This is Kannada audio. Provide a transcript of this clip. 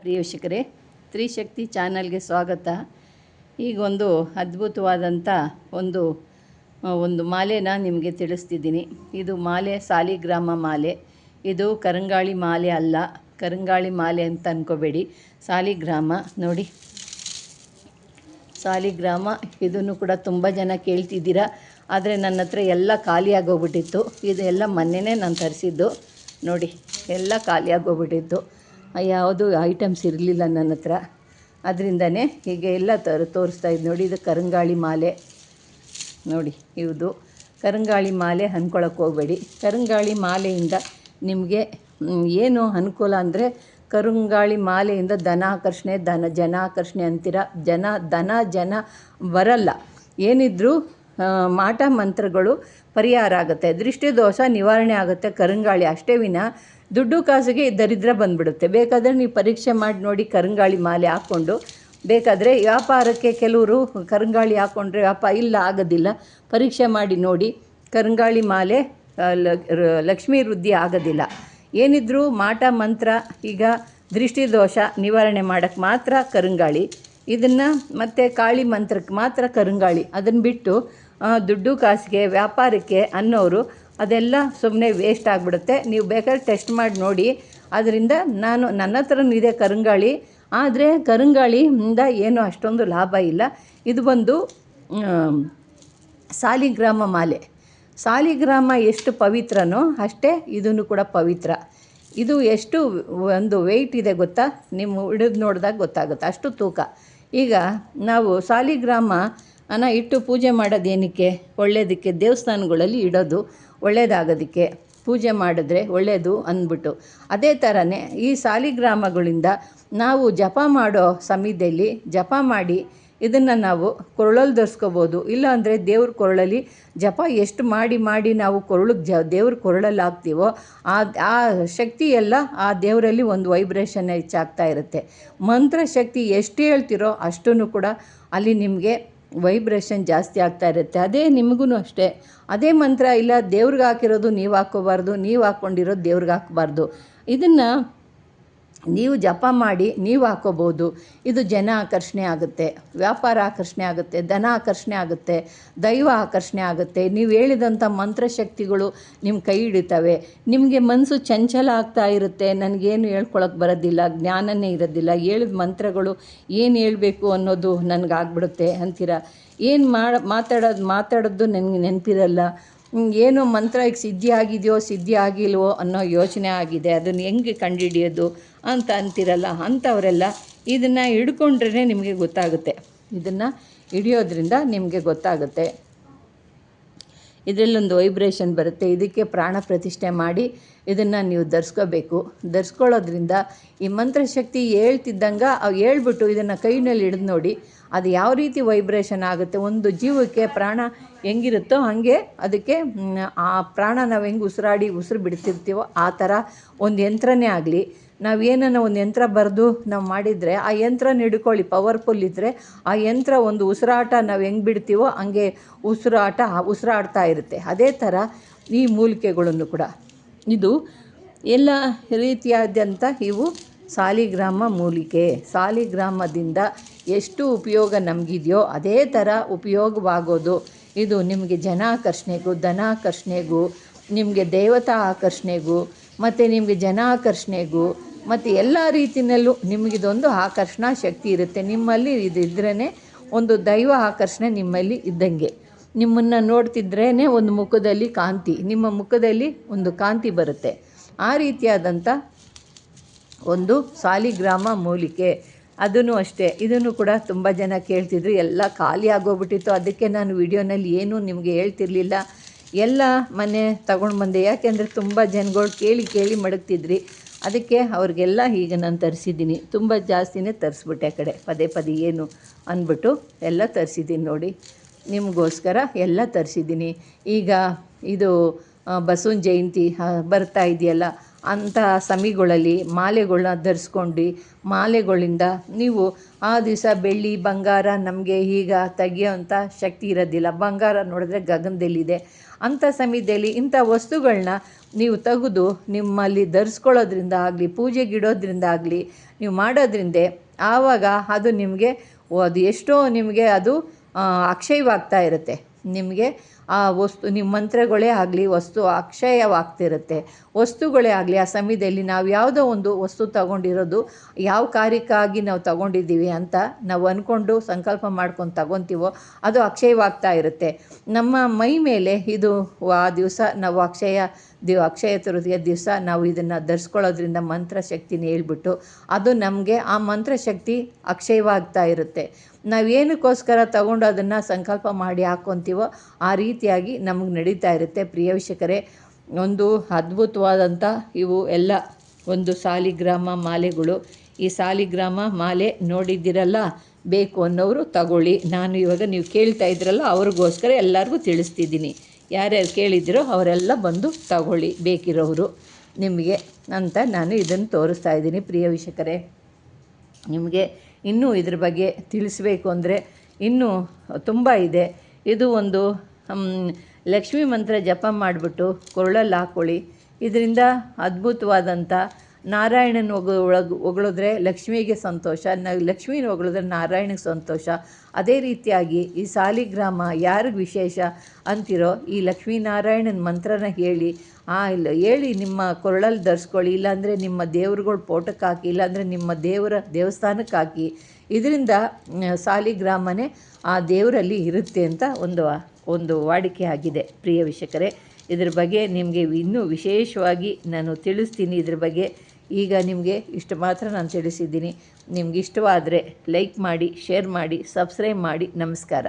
ಪ್ರಿಯ ವೀಕ್ಷಕರೇ, ತ್ರಿಶಕ್ತಿ ಚಾನಲ್ಗೆ ಸ್ವಾಗತ. ಈಗೊಂದು ಅದ್ಭುತವಾದಂಥ ಒಂದು ಮಾಲೆನ ನಿಮಗೆ ತಿಳಿಸ್ತಿದ್ದೀನಿ. ಇದು ಮಾಲೆ ಸಾಲಿಗ್ರಾಮ ಮಾಲೆ. ಇದು ಕರಂಗಾಳಿ ಮಾಲೆ ಅಲ್ಲ, ಕರಂಗಾಳಿ ಮಾಲೆ ಅಂತ ಅಂದ್ಕೋಬೇಡಿ. ಸಾಲಿಗ್ರಾಮ ನೋಡಿ, ಸಾಲಿಗ್ರಾಮ. ಇದನ್ನು ಕೂಡ ತುಂಬ ಜನ ಕೇಳ್ತಿದ್ದೀರಾ, ಆದರೆ ನನ್ನ ಹತ್ರ ಎಲ್ಲ ಖಾಲಿಯಾಗೋಗ್ಬಿಟ್ಟಿತ್ತು. ಇದು ಎಲ್ಲ ಮೊನ್ನೆನೇ ನಾನು ತರಿಸಿದ್ದು ನೋಡಿ, ಎಲ್ಲ ಖಾಲಿಯಾಗೋಗ್ಬಿಟ್ಟಿತ್ತು. ಯಾವುದು ಐಟಮ್ಸ್ ಇರಲಿಲ್ಲ ನನ್ನ ಹತ್ರ, ಅದರಿಂದನೇ ಹೀಗೆ ಎಲ್ಲ ತೋರಿಸ್ತಾ ಇದ್ದು ನೋಡಿ. ಇದು ಕರಂಗಾಳಿ ಮಾಲೆ ನೋಡಿ, ಇದು ಕರಂಗಾಳಿ ಮಾಲೆ ಅಂದ್ಕೊಳ್ಳೋಕೆ ಹೋಗಬೇಡಿ. ಕರಂಗಾಳಿ ಮಾಲೆಯಿಂದ ನಿಮಗೆ ಏನು ಅನುಕೂಲ ಅಂದರೆ, ಕರಂಗಾಳಿ ಮಾಲೆಯಿಂದ ಧನಾಕರ್ಷಣೆ, ಜನಾಕರ್ಷಣೆ ಅಂತೀರ. ಜನ ಬರಲ್ಲ. ಏನಿದ್ರೂ ಮಾಟ ಮಂತ್ರಗಳು ಪರಿಹಾರ ಆಗುತ್ತೆ, ದೃಷ್ಟಿ ದೋಷ ನಿವಾರಣೆ ಆಗುತ್ತೆ ಕರಂಗಾಳಿ ಅಷ್ಟೇ ವಿನ ದುಡ್ಡು ಕಾಸಿಗೆ ದರಿದ್ರ ಬಂದುಬಿಡುತ್ತೆ. ಬೇಕಾದರೆ ನೀವು ಪರೀಕ್ಷೆ ಮಾಡಿ ನೋಡಿ, ಕರಂಗಾಳಿ ಮಾಲೆ ಹಾಕ್ಕೊಂಡು. ಬೇಕಾದರೆ ವ್ಯಾಪಾರಕ್ಕೆ ಕೆಲವರು ಕರಂಗಾಳಿ ಹಾಕ್ಕೊಂಡ್ರೆ ಇಲ್ಲ ಆಗೋದಿಲ್ಲ, ಪರೀಕ್ಷೆ ಮಾಡಿ ನೋಡಿ. ಕರಂಗಾಳಿ ಮಾಲೆ ಲಕ್ಷ್ಮೀ ವೃದ್ಧಿ ಆಗೋದಿಲ್ಲ. ಏನಿದ್ರೂ ಮಾಟ ಮಂತ್ರ, ಈಗ ದೃಷ್ಟಿ ದೋಷ ನಿವಾರಣೆ ಮಾಡೋಕ್ಕೆ ಮಾತ್ರ ಕರಂಗಾಳಿ. ಇದನ್ನು ಮತ್ತು ಕಾಳಿ ಮಂತ್ರಕ್ಕೆ ಮಾತ್ರ ಕರಂಗಾಳಿ. ಅದನ್ನು ಬಿಟ್ಟು ದುಡ್ಡು ಕಾಸಿಗೆ ವ್ಯಾಪಾರಕ್ಕೆ ಅನ್ನೋರು ಅದೆಲ್ಲ ಸುಮ್ಮನೆ ವೇಸ್ಟ್ ಆಗಿಬಿಡುತ್ತೆ. ನೀವು ಬೇಕಾದ್ರೆ ಟೆಸ್ಟ್ ಮಾಡಿ ನೋಡಿ. ಅದರಿಂದ ನನ್ನ ಹತ್ರನೂ ಇದೆ ಕರಂಗಾಳಿ, ಆದರೆ ಕರಂಗಾಳಿಯಿಂದ ಏನೂ ಅಷ್ಟೊಂದು ಲಾಭ ಇಲ್ಲ. ಇದು ಬಂದು ಸಾಲಿಗ್ರಾಮ ಮಾಲೆ. ಸಾಲಿಗ್ರಾಮ ಎಷ್ಟು ಪವಿತ್ರನೋ ಅಷ್ಟೇ ಇದನ್ನು ಕೂಡ ಪವಿತ್ರ. ಇದು ಎಷ್ಟು ಒಂದು ವೆಯ್ಟ್ ಇದೆ ಗೊತ್ತಾ, ನೀವು ಹಿಡಿದು ನೋಡಿದಾಗ ಗೊತ್ತಾಗುತ್ತೆ, ಅಷ್ಟು ತೂಕ. ಈಗ ನಾವು ಸಾಲಿಗ್ರಾಮ ಇಟ್ಟು ಪೂಜೆ ಮಾಡೋದೇನಕ್ಕೆ? ಒಳ್ಳೆಯದಕ್ಕೆ, ದೇವಸ್ಥಾನಗಳಲ್ಲಿ ಇಡೋದು ಒಳ್ಳೆಯದಾಗೋದಕ್ಕೆ, ಪೂಜೆ ಮಾಡಿದ್ರೆ ಒಳ್ಳೆಯದು ಅಂದ್ಬಿಟ್ಟು. ಅದೇ ಥರನೇ ಈ ಸಾಲಿಗ್ರಾಮಗಳಿಂದ ನಾವು ಜಪ ಮಾಡೋ ಸಮಯದಲ್ಲಿ ಜಪ ಮಾಡಿ ಇದನ್ನು ನಾವು ಕೊರಳಲ್ಲಿ ಧರಿಸ್ಕೋಬೋದು. ಇಲ್ಲಾಂದರೆ ದೇವ್ರ ಕೊರಳಲ್ಲಿ ಜಪ ಎಷ್ಟು ಮಾಡಿ ನಾವು ಕೊರಳಿಗೆ ದೇವ್ರ ಕೊರಳಲ್ಲಿ ಹಾಕ್ತೀವೋ ಆ ಶಕ್ತಿ ಎಲ್ಲ ಆ ದೇವರಲ್ಲಿ ಒಂದು ವೈಬ್ರೇಷನ್ ಹೆಚ್ಚಾಗ್ತಾ ಇರುತ್ತೆ. ಮಂತ್ರ ಶಕ್ತಿ ಎಷ್ಟು ಹೇಳ್ತಿರೋ ಅಷ್ಟೂ ಕೂಡ ಅಲ್ಲಿ ನಿಮಗೆ ವೈಬ್ರೇಷನ್ ಜಾಸ್ತಿ ಆಗ್ತಾ ಇರುತ್ತೆ. ಅದೇ ನಿಮಗೂ ಅಷ್ಟೇ. ಅದೇ ಮಂತ್ರ ಇಲ್ಲ ದೇವ್ರಿಗೆ ಹಾಕಿರೋದು ನೀವು ಹಾಕ್ಕೋಬಾರ್ದು, ನೀವು ಹಾಕ್ಕೊಂಡಿರೋದು ದೇವ್ರಿಗೆ ಹಾಕಬಾರ್ದು. ಇದನ್ನು ನೀವು ಜಪ ಮಾಡಿ ನೀವು ಹಾಕ್ಕೋಬೋದು. ಇದು ಜನ ಆಕರ್ಷಣೆ ಆಗುತ್ತೆ, ವ್ಯಾಪಾರ ಆಕರ್ಷಣೆ ಆಗುತ್ತೆ, ಧನ ಆಕರ್ಷಣೆ ಆಗುತ್ತೆ, ದೈವ ಆಕರ್ಷಣೆ ಆಗುತ್ತೆ. ನೀವು ಹೇಳಿದಂಥ ಮಂತ್ರಶಕ್ತಿಗಳು ನಿಮ್ಮ ಕೈ ಹಿಡಿತವೆ. ನಿಮಗೆ ಮನಸ್ಸು ಚಂಚಲ ಆಗ್ತಾ ಇರುತ್ತೆ, ನನಗೇನು ಹೇಳ್ಕೊಳಕ್ಕೆ ಬರೋದಿಲ್ಲ, ಜ್ಞಾನನೇ ಇರೋದಿಲ್ಲ, ಹೇಳಿದ ಮಂತ್ರಗಳು ಏನು ಹೇಳಬೇಕು ಅನ್ನೋದು ನನಗಾಗ್ಬಿಡುತ್ತೆ ಅಂತೀರ. ಏನು ಮಾತಾಡೋದು ನನಗೆ ನೆನಪಿರಲ್ಲ, ಏನೋ ಮಂತ್ರ ಈಗ ಸಿದ್ಧಿ ಆಗಿದೆಯೋ ಸಿದ್ಧಿ ಆಗಿಲ್ವೋ ಅನ್ನೋ ಯೋಚನೆ ಆಗಿದೆ, ಅದನ್ನು ಹೆಂಗೆ ಕಂಡುಹಿಡಿಯೋದು ಅಂತ ಅಂತಿರಲ್ಲ. ಅಂಥವರೆಲ್ಲ ಇದನ್ನು ಹಿಡ್ಕೊಂಡ್ರೆ ನಿಮಗೆ ಗೊತ್ತಾಗುತ್ತೆ. ಇದನ್ನು ಹಿಡಿಯೋದ್ರಿಂದ ನಿಮಗೆ ಗೊತ್ತಾಗುತ್ತೆ. ಇದರಲ್ಲೊಂದು ವೈಬ್ರೇಷನ್ ಬರುತ್ತೆ. ಇದಕ್ಕೆ ಪ್ರಾಣ ಪ್ರತಿಷ್ಠೆ ಮಾಡಿ ಇದನ್ನು ನೀವು ಧರಿಸ್ಕೋಬೇಕು. ಧರಿಸ್ಕೊಳ್ಳೋದ್ರಿಂದ ಈ ಮಂತ್ರಶಕ್ತಿ ಹೇಳ್ತಿದ್ದಂಗೆ ಹೇಳ್ಬಿಟ್ಟು ಇದನ್ನು ಕೈನಲ್ಲಿ ಹಿಡಿದು ನೋಡಿ, ಅದು ಯಾವ ರೀತಿ ವೈಬ್ರೇಷನ್ ಆಗುತ್ತೆ. ಒಂದು ಜೀವಕ್ಕೆ ಪ್ರಾಣ ಹೆಂಗಿರುತ್ತೋ ಹಾಗೆ ಅದಕ್ಕೆ ಆ ಪ್ರಾಣ ನಾವು ಹೆಂಗೆ ಉಸಿರು ಬಿಡ್ತಿರ್ತೀವೋ ಆ ಥರ ಒಂದು ಯಂತ್ರನೇ ಆಗಲಿ, ನಾವೇನೋ ಒಂದು ಯಂತ್ರ ಬರೆದು ನಾವು ಮಾಡಿದರೆ ಆ ಯಂತ್ರನ ಹಿಡ್ಕೊಳ್ಳಿ, ಪವರ್ಫುಲ್ ಇದ್ದರೆ ಆ ಯಂತ್ರ ಒಂದು ಉಸಿರಾಟ ನಾವು ಹೆಂಗೆ ಬಿಡ್ತೀವೋ ಹಂಗೆ ಉಸಿರಾಡ್ತಾ ಇರುತ್ತೆ. ಅದೇ ಥರ ಈ ಮೂಲಿಕೆಗಳನ್ನು ಕೂಡ ಇದು ಎಲ್ಲ ರೀತಿಯಾದಂಥ ಇವು ಸಾಲಿಗ್ರಾಮ ಮೂಲಿಕೆ. ಸಾಲಿಗ್ರಾಮದಿಂದ ಎಷ್ಟು ಉಪಯೋಗ ನಮಗಿದೆಯೋ ಅದೇ ಥರ ಉಪಯೋಗವಾಗೋದು ಇದು. ನಿಮಗೆ ಜನಾಕರ್ಷಣೆಗೂ, ಧನಾಕರ್ಷಣೆಗೂ, ನಿಮಗೆ ದೇವತಾ ಆಕರ್ಷಣೆಗೂ, ಮತ್ತು ನಿಮಗೆ ಜನಾಕರ್ಷಣೆಗೂ, ಮತ್ತು ಎಲ್ಲ ರೀತಿಯಲ್ಲೂ ನಿಮಗಿದೊಂದು ಆಕರ್ಷಣಾ ಶಕ್ತಿ ಇರುತ್ತೆ. ನಿಮ್ಮಲ್ಲಿ ಇದ್ರೇ ಒಂದು ದೈವ ಆಕರ್ಷಣೆ ನಿಮ್ಮಲ್ಲಿ ಇದ್ದಂಗೆ. ನಿಮ್ಮನ್ನು ನೋಡ್ತಿದ್ರೇ ಒಂದು ಮುಖದಲ್ಲಿ ಕಾಂತಿ, ನಿಮ್ಮ ಮುಖದಲ್ಲಿ ಒಂದು ಕಾಂತಿ ಬರುತ್ತೆ. ಆ ರೀತಿಯಾದಂಥ ಒಂದು ಸಾಲಿಗ್ರಾಮ ಮೂಲಿಕೆ. ಅದೂ ಅಷ್ಟೇ. ಇದನ್ನು ಕೂಡ ತುಂಬ ಜನ ಕೇಳ್ತಿದ್ರು, ಎಲ್ಲ ಖಾಲಿ ಆಗೋಗ್ಬಿಟ್ಟಿತ್ತು. ಅದಕ್ಕೆ ನಾನು ವಿಡಿಯೋನಲ್ಲಿ ಏನೂ ನಿಮಗೆ ಹೇಳ್ತಿರ್ಲಿಲ್ಲ, ಎಲ್ಲ ಮನೆ ತಗೊಂಡು ಬಂದೆ. ಯಾಕೆಂದರೆ ತುಂಬ ಜನಗಳು ಕೇಳಿ ಮಡಗ್ತಿದ್ರಿ. ಅದಕ್ಕೆ ಅವ್ರಿಗೆಲ್ಲ ಈಗ ನಾನು ತರಿಸಿದ್ದೀನಿ. ತುಂಬ ಜಾಸ್ತಿನೇ ತರಿಸ್ಬಿಟ್ಟೆ ಆ ಕಡೆ ಪದೇ ಏನು ಅಂದ್ಬಿಟ್ಟು ಎಲ್ಲ ತರಿಸಿದ್ದೀನಿ ನೋಡಿ, ನಿಮಗೋಸ್ಕರ ಎಲ್ಲ ತರಿಸಿದ್ದೀನಿ. ಈಗ ಇದು ಬಸವನ ಜಯಂತಿ ಬರ್ತಾ ಇದೆಯಲ್ಲ, ಅಂಥ ಸಮಯಗಳಲ್ಲಿ ಮಾಲೆಗಳನ್ನ ಧರಿಸ್ಕೊಂಡು ಮಾಲೆಗಳಿಂದ ನೀವು ಆ ದಿವಸ ಬೆಳ್ಳಿ ಬಂಗಾರ ನಮಗೆ ಈಗ ತೆಗಿಯೋಂಥ ಶಕ್ತಿ ಇರೋದಿಲ್ಲ. ಬಂಗಾರ ನೋಡಿದ್ರೆ ಗಗನದಲ್ಲಿದೆ, ಅಂಥ ಸಮಯದಲ್ಲಿ ಇಂಥ ವಸ್ತುಗಳನ್ನ ನೀವು ತೆಗೆದು ನಿಮ್ಮಲ್ಲಿ ಧರಿಸ್ಕೊಳ್ಳೋದ್ರಿಂದ ಆಗಲಿ, ಪೂಜೆಗಿಡೋದ್ರಿಂದ ಆಗಲಿ, ನೀವು ಮಾಡೋದ್ರಿಂದ ಆವಾಗ ಅದು ನಿಮಗೆ ಅದು ಎಷ್ಟೋ ನಿಮಗೆ ಅದು ಅಕ್ಷಯವಾಗ್ತಾ ಇರುತ್ತೆ. ನಿಮಗೆ ಆ ವಸ್ತು ನಿಮ್ಮ ಮಂತ್ರಗಳೇ ಆಗಲಿ ವಸ್ತು ಅಕ್ಷಯವಾಗ್ತಿರುತ್ತೆ. ವಸ್ತುಗಳೇ ಆಗಲಿ ಆ ಸಮಯದಲ್ಲಿ ನಾವು ಯಾವುದೋ ಒಂದು ವಸ್ತು ತಗೊಂಡಿರೋದು ಯಾವ ಕಾರ್ಯಕ್ಕಾಗಿ ನಾವು ತಗೊಂಡಿದ್ದೀವಿ ಅಂತ ನಾವು ಅಂದ್ಕೊಂಡು ಸಂಕಲ್ಪ ಮಾಡ್ಕೊಂಡು ತಗೊತೀವೋ ಅದು ಅಕ್ಷಯವಾಗ್ತಾ ಇರುತ್ತೆ. ನಮ್ಮ ಮೈ ಮೇಲೆ ಇದು ಆ ದಿವಸ ನಾವು ಅಕ್ಷಯ ತೃತೀಯ ದಿವಸ ನಾವು ಇದನ್ನು ಧರಿಸ್ಕೊಳ್ಳೋದ್ರಿಂದ ಮಂತ್ರಶಕ್ತಿನ ಹೇಳ್ಬಿಟ್ಟು ಅದು ನಮಗೆ ಆ ಮಂತ್ರಶಕ್ತಿ ಅಕ್ಷಯವಾಗ್ತಾ ಇರುತ್ತೆ. ನಾವೇನಕ್ಕೋಸ್ಕರ ತಗೊಂಡು ಅದನ್ನು ಸಂಕಲ್ಪ ಮಾಡಿ ಹಾಕ್ಕೊತೀವೋ ಆ ರೀತಿಯಾಗಿ ನಮಗೆ ನಡೀತಾ ಇರುತ್ತೆ. ಪ್ರಿಯ ವೀಕ್ಷಕರೇ, ಒಂದು ಅದ್ಭುತವಾದಂಥ ಇವು ಎಲ್ಲ ಒಂದು ಸಾಲಿಗ್ರಾಮ ಮಾಲೆಗಳು. ಈ ಸಾಲಿಗ್ರಾಮ ಮಾಲೆ ನೋಡಿದ್ದೀರಲ್ಲ, ಬೇಕು ಅನ್ನೋರು ತಗೊಳ್ಳಿ. ನಾನು ಇವಾಗ ನೀವು ಕೇಳ್ತಾ ಇದ್ರಲ್ಲ ಅವ್ರಿಗೋಸ್ಕರ ಎಲ್ಲರಿಗೂ ತಿಳಿಸ್ತಿದ್ದೀನಿ. ಯಾರ್ಯಾರು ಕೇಳಿದ್ದೀರೋ ಅವರೆಲ್ಲ ಬಂದು ತಗೊಳ್ಳಿ, ಬೇಕಿರೋರು ನಿಮಗೆ ಅಂತ ನಾನು ಇದನ್ನು ತೋರಿಸ್ತಾ ಇದ್ದೀನಿ. ಪ್ರಿಯ ವೀಕ್ಷಕರೇ, ನಿಮಗೆ ಇನ್ನೂ ಇದ್ರ ಬಗ್ಗೆ ತಿಳಿಸ್ಬೇಕು ಅಂದರೆ ಇನ್ನೂ ತುಂಬ ಇದೆ. ಇದು ಒಂದು ಲಕ್ಷ್ಮೀ ಮಂತ್ರ ಜಪ ಮಾಡಿಬಿಟ್ಟು ಕೊರಳಲ್ಲಿ ಹಾಕ್ಕೊಳ್ಳಿ. ಇದರಿಂದ ಅದ್ಭುತವಾದಂಥ ನಾರಾಯಣನ ಹೊಗಳಿದ್ರೆ ಲಕ್ಷ್ಮಿಗೆ ಸಂತೋಷ, ಲಕ್ಷ್ಮೀನ ಹೊಗಳಿದ್ರೆ ನಾರಾಯಣಿಗೆ ಸಂತೋಷ. ಅದೇ ರೀತಿಯಾಗಿ ಈ ಸಾಲಿಗ್ರಾಮ ಯಾರಿಗೆ ವಿಶೇಷ ಅಂತಿರೋ ಈ ಲಕ್ಷ್ಮೀನಾರಾಯಣನ ಮಂತ್ರನ ಹೇಳಿ ನಿಮ್ಮ ಕೊರಳಲ್ಲಿ ಧರಿಸ್ಕೊಳ್ಳಿ. ಇಲ್ಲಾಂದರೆ ನಿಮ್ಮ ದೇವ್ರುಗಳ ಫೋಟೋಕ್ಕೆ ಹಾಕಿ, ಇಲ್ಲಾಂದರೆ ನಿಮ್ಮ ದೇವಸ್ಥಾನಕ್ಕೆ ಹಾಕಿ. ಇದರಿಂದ ಸಾಲಿಗ್ರಾಮನೇ ಆ ದೇವರಲ್ಲಿ ಇರುತ್ತೆ ಅಂತ ಒಂದು ವಾಡಿಕೆ ಆಗಿದೆ. ಪ್ರಿಯ ವೀಕ್ಷಕರೇ, ಇದ್ರ ಬಗ್ಗೆ ನಿಮಗೆ ಇನ್ನೂ ವಿಶೇಷವಾಗಿ ನಾನು ತಿಳಿಸ್ತೀನಿ. ಇದ್ರ ಬಗ್ಗೆ ಈಗ ನಿಮಗೆ ಇಷ್ಟು ಮಾತ್ರ ನಾನು ತಿಳಿಸಿದ್ದೀನಿ. ನಿಮ್ಗೆ ಇಷ್ಟವಾದರೆ ಲೈಕ್ ಮಾಡಿ, ಶೇರ್ ಮಾಡಿ, ಸಬ್ಸ್ಕ್ರೈಬ್ ಮಾಡಿ. ನಮಸ್ಕಾರ.